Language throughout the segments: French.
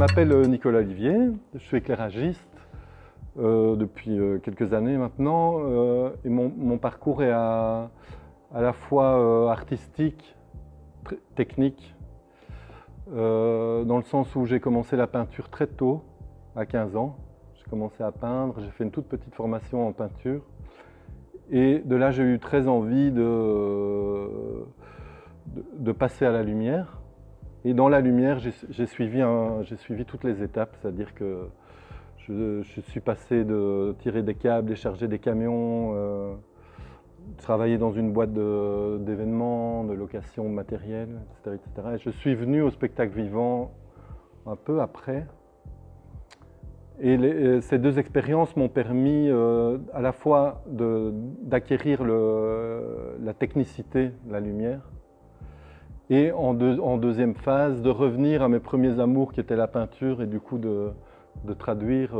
m'appelle Nicolas Olivier, je suis éclairagiste depuis quelques années maintenant et mon parcours est à la fois artistique, technique, dans le sens où j'ai commencé la peinture très tôt, à 15 ans. J'ai commencé à peindre, j'ai fait une toute petite formation en peinture et de là j'ai eu très envie de passer à la lumière. Et dans la lumière, j'ai suivi toutes les étapes, c'est-à-dire que je suis passé de tirer des câbles, décharger des camions, travailler dans une boîte d'événements, de location de matériel, etc., etc. Et je suis venu au spectacle vivant un peu après. Et ces deux expériences m'ont permis à la fois d'acquérir la technicité de la lumière, et en deuxième phase, de revenir à mes premiers amours qui étaient la peinture et du coup de traduire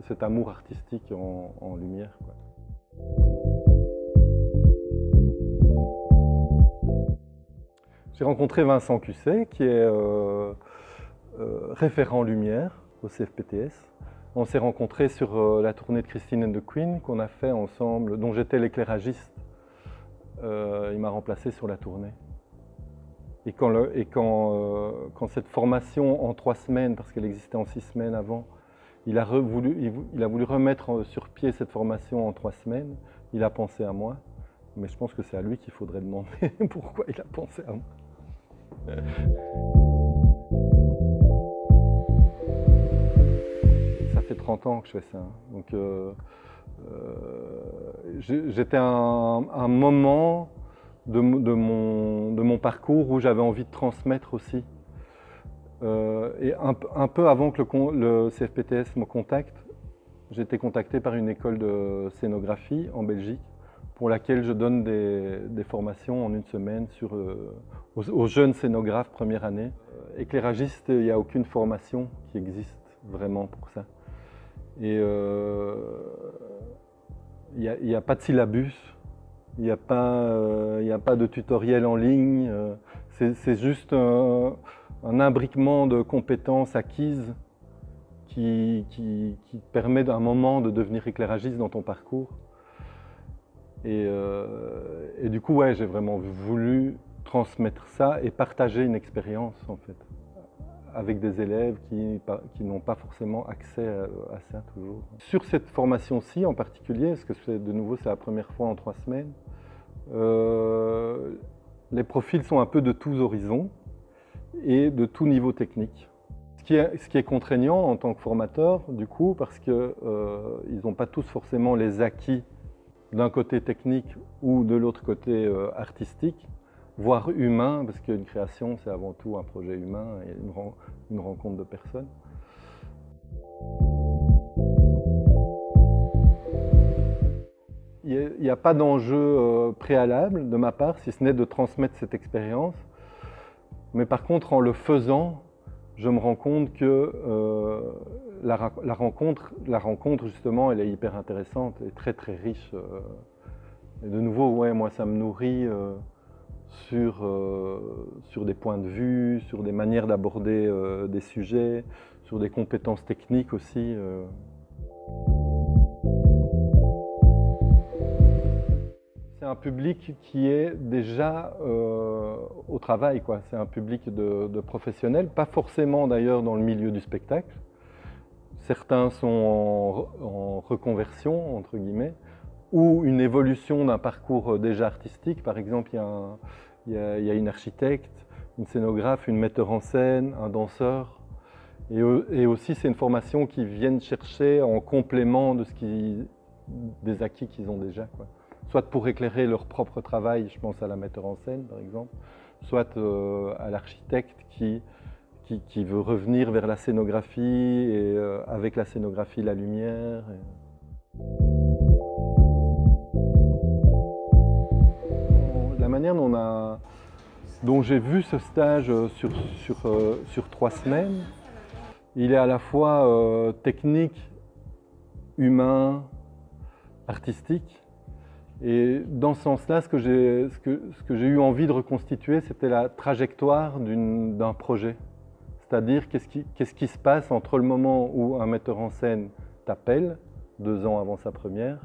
cet amour artistique en lumière, quoi. J'ai rencontré Vincent Cusset qui est référent lumière au CFPTS. On s'est rencontrés sur la tournée de Christine and the Queen qu'on a fait ensemble, dont j'étais l'éclairagiste. Il m'a remplacé sur la tournée. Et quand cette formation en 3 semaines, parce qu'elle existait en 6 semaines avant, il a voulu remettre sur pied cette formation en 3 semaines, il a pensé à moi. Mais je pense que c'est à lui qu'il faudrait demander pourquoi il a pensé à moi. Ça fait 30 ans que je fais ça. Donc j'étais à un moment de mon parcours où j'avais envie de transmettre aussi. Et un peu avant que le CFPTS me contacte, j'ai été contacté par une école de scénographie en Belgique pour laquelle je donne des formations en 1 semaine aux jeunes scénographes première année. Éclairagiste, il n'y a aucune formation qui existe vraiment pour ça. Et il n'y a pas de syllabus. Il n'y a pas de tutoriel en ligne, c'est juste un imbriquement de compétences acquises qui permet à un moment de devenir éclairagiste dans ton parcours. Et du coup, ouais, j'ai vraiment voulu transmettre ça et partager une expérience en fait, avec des élèves qui n'ont pas forcément accès à ça toujours. Sur cette formation-ci en particulier, parce que de nouveau c'est la première fois en 3 semaines, les profils sont un peu de tous horizons et de tout niveau technique. Ce qui est contraignant en tant que formateur, du coup, parce qu'ils n'ont pas tous forcément les acquis d'un côté technique ou de l'autre côté artistique, voire humain, parce qu'une création, c'est avant tout un projet humain et une rencontre de personnes. Il n'y a pas d'enjeu préalable de ma part, si ce n'est de transmettre cette expérience. Mais par contre, en le faisant, je me rends compte que la rencontre, justement, elle est hyper intéressante et très très riche. Et de nouveau, ouais, moi, ça me nourrit sur des points de vue, sur des manières d'aborder des sujets, sur des compétences techniques aussi. C'est un public qui est déjà au travail, quoi. C'est un public de professionnels, pas forcément d'ailleurs dans le milieu du spectacle. Certains sont en reconversion, entre guillemets, ou une évolution d'un parcours déjà artistique. Par exemple, il y a une architecte, une scénographe, une metteur en scène, un danseur. Et aussi, c'est une formation qu'ils viennent chercher en complément des acquis qu'ils ont déjà, quoi. Soit pour éclairer leur propre travail, je pense à la metteur en scène par exemple, soit à l'architecte qui veut revenir vers la scénographie et avec la scénographie la lumière. La manière dont j'ai vu ce stage sur 3 semaines, il est à la fois technique, humain, artistique. Et dans ce sens-là, ce que j'ai eu envie de reconstituer, c'était la trajectoire d'un projet. C'est-à-dire qu'est-ce qui se passe entre le moment où un metteur en scène t'appelle, 2 ans avant sa première,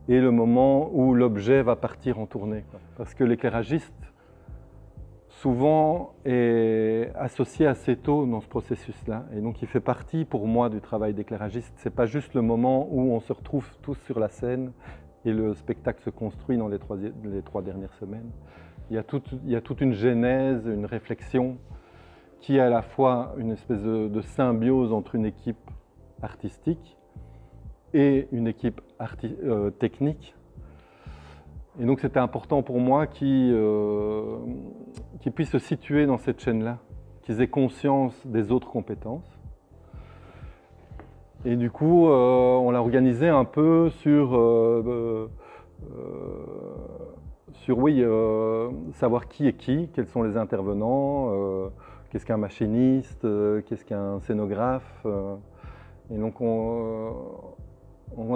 et le moment où l'objet va partir en tournée, quoi. Parce que l'éclairagiste, souvent, est associé assez tôt dans ce processus-là. Et donc, il fait partie, pour moi, du travail d'éclairagiste. Ce n'est pas juste le moment où on se retrouve tous sur la scène et le spectacle se construit dans les 3 dernières semaines. Il y a toute une genèse, une réflexion qui est à la fois une espèce de symbiose entre une équipe artistique et une équipe technique. Et donc c'était important pour moi qu'ils puissent se situer dans cette chaîne-là, qu'ils aient conscience des autres compétences. Et du coup, on l'a organisé un peu sur savoir qui est qui, quels sont les intervenants, qu'est-ce qu'un machiniste, qu'est-ce qu'un scénographe. Et donc on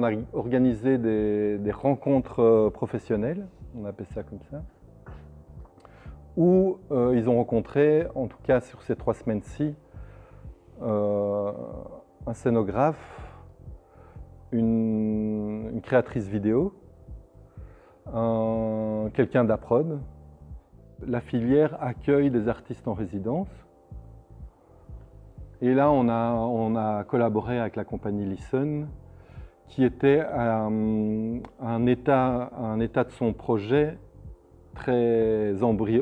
a organisé des rencontres professionnelles, on appelle ça comme ça, où ils ont rencontré, en tout cas sur ces 3 semaines-ci, un scénographe, une créatrice vidéo, quelqu'un d'Aprod. La filière accueille des artistes en résidence. Et là, on a collaboré avec la compagnie Listen, qui était à un état de son projet très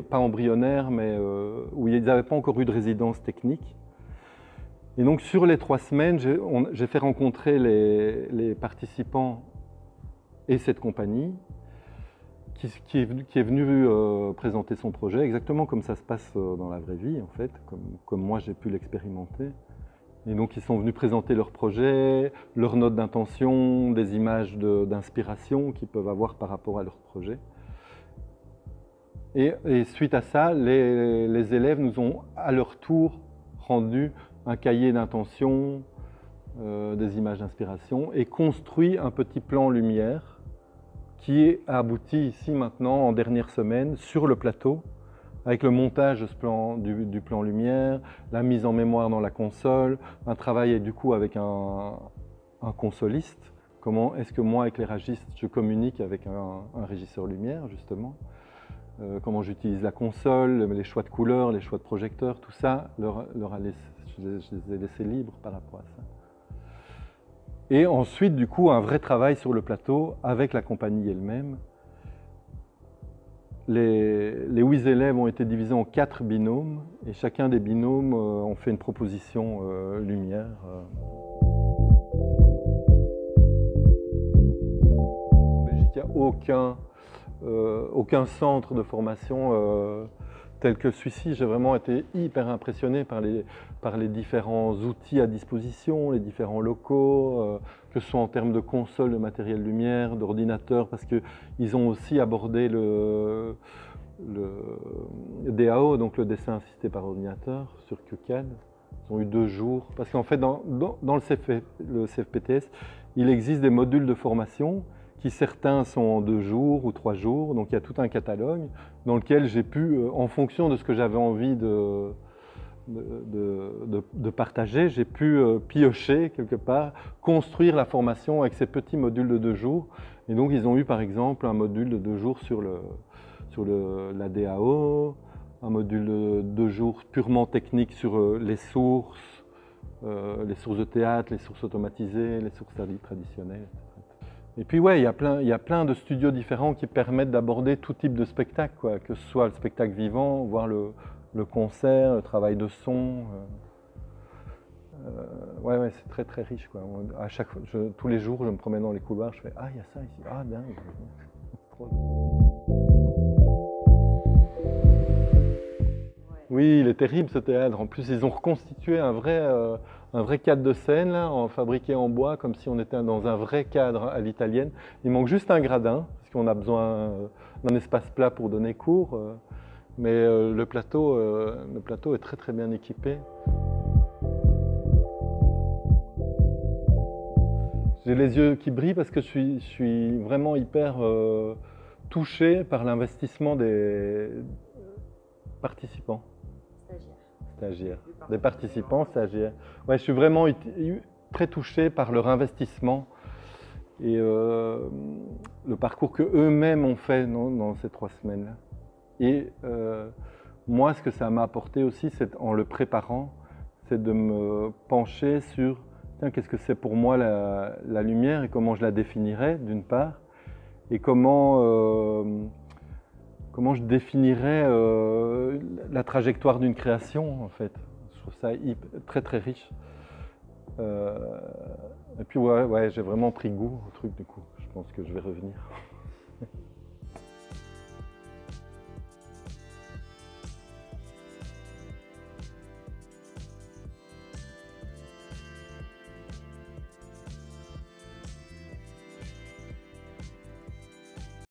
pas embryonnaire, mais où ils n'avaient pas encore eu de résidence technique. Et donc sur les 3 semaines, j'ai fait rencontrer les participants et cette compagnie qui est venue présenter son projet, exactement comme ça se passe dans la vraie vie, en fait, comme moi j'ai pu l'expérimenter. Et donc ils sont venus présenter leur projet, leurs notes d'intention, des images d'inspiration qu'ils peuvent avoir par rapport à leur projet. Et suite à ça, les élèves nous ont à leur tour rendu un cahier d'intention, des images d'inspiration et construit un petit plan lumière qui est abouti ici maintenant en dernière semaine sur le plateau avec le montage de ce plan, du plan lumière, la mise en mémoire dans la console, un travail du coup avec un consoliste. Comment est-ce que moi, éclairagiste, je communique avec un régisseur lumière justement, comment j'utilise la console, les choix de couleurs, les choix de projecteurs, tout ça, je les ai laissés libres par rapport à ça. Et ensuite, du coup, un vrai travail sur le plateau avec la compagnie elle-même. Les 8 élèves ont été divisés en 4 binômes et chacun des binômes ont fait une proposition lumière. En Belgique, il n'y a aucun centre de formation tel que celui-ci. J'ai vraiment été hyper impressionné par les différents outils à disposition, les différents locaux, que ce soit en termes de consoles, de matériel lumière, d'ordinateurs, parce qu'ils ont aussi abordé le DAO, donc le dessin assisté par ordinateur, sur QCAD. Ils ont eu 2 jours, parce qu'en fait, dans le CFPTS, il existe des modules de formation qui certains sont en 2 jours ou 3 jours, donc il y a tout un catalogue dans lequel j'ai pu, en fonction de ce que j'avais envie de partager, j'ai pu piocher quelque part, construire la formation avec ces petits modules de 2 jours. Et donc ils ont eu par exemple un module de 2 jours sur la DAO, un module de 2 jours purement technique sur les sources de théâtre, les sources automatisées, les sources traditionnelles, etc. Et puis ouais, il y a plein de studios différents qui permettent d'aborder tout type de spectacle, quoi, que ce soit le spectacle vivant, voire le concert, le travail de son. Ouais, c'est très très riche, quoi. À chaque fois, tous les jours, je me promène dans les couloirs, je fais ah, il y a ça ici, ah bien. Oui, il est terrible ce théâtre. En plus, ils ont reconstitué un vrai cadre de scène, là, fabriqué en bois, comme si on était dans un vrai cadre à l'italienne. Il manque juste un gradin, parce qu'on a besoin d'un espace plat pour donner cours. Mais le plateau est très très bien équipé. J'ai les yeux qui brillent parce que je suis vraiment hyper touché par l'investissement des participants. stagiaires. Des participants stagiaires. Ouais, je suis vraiment très touché par leur investissement et le parcours que eux-mêmes ont fait dans ces 3 semaines-là. Et moi, ce que ça m'a apporté aussi, c'est en le préparant, c'est de me pencher sur qu'est-ce que c'est pour moi la lumière et comment je la définirais, d'une part, et comment je définirais la trajectoire d'une création, en fait. Je trouve ça très très riche. Et puis ouais, j'ai vraiment pris goût au truc, du coup. Je pense que je vais revenir.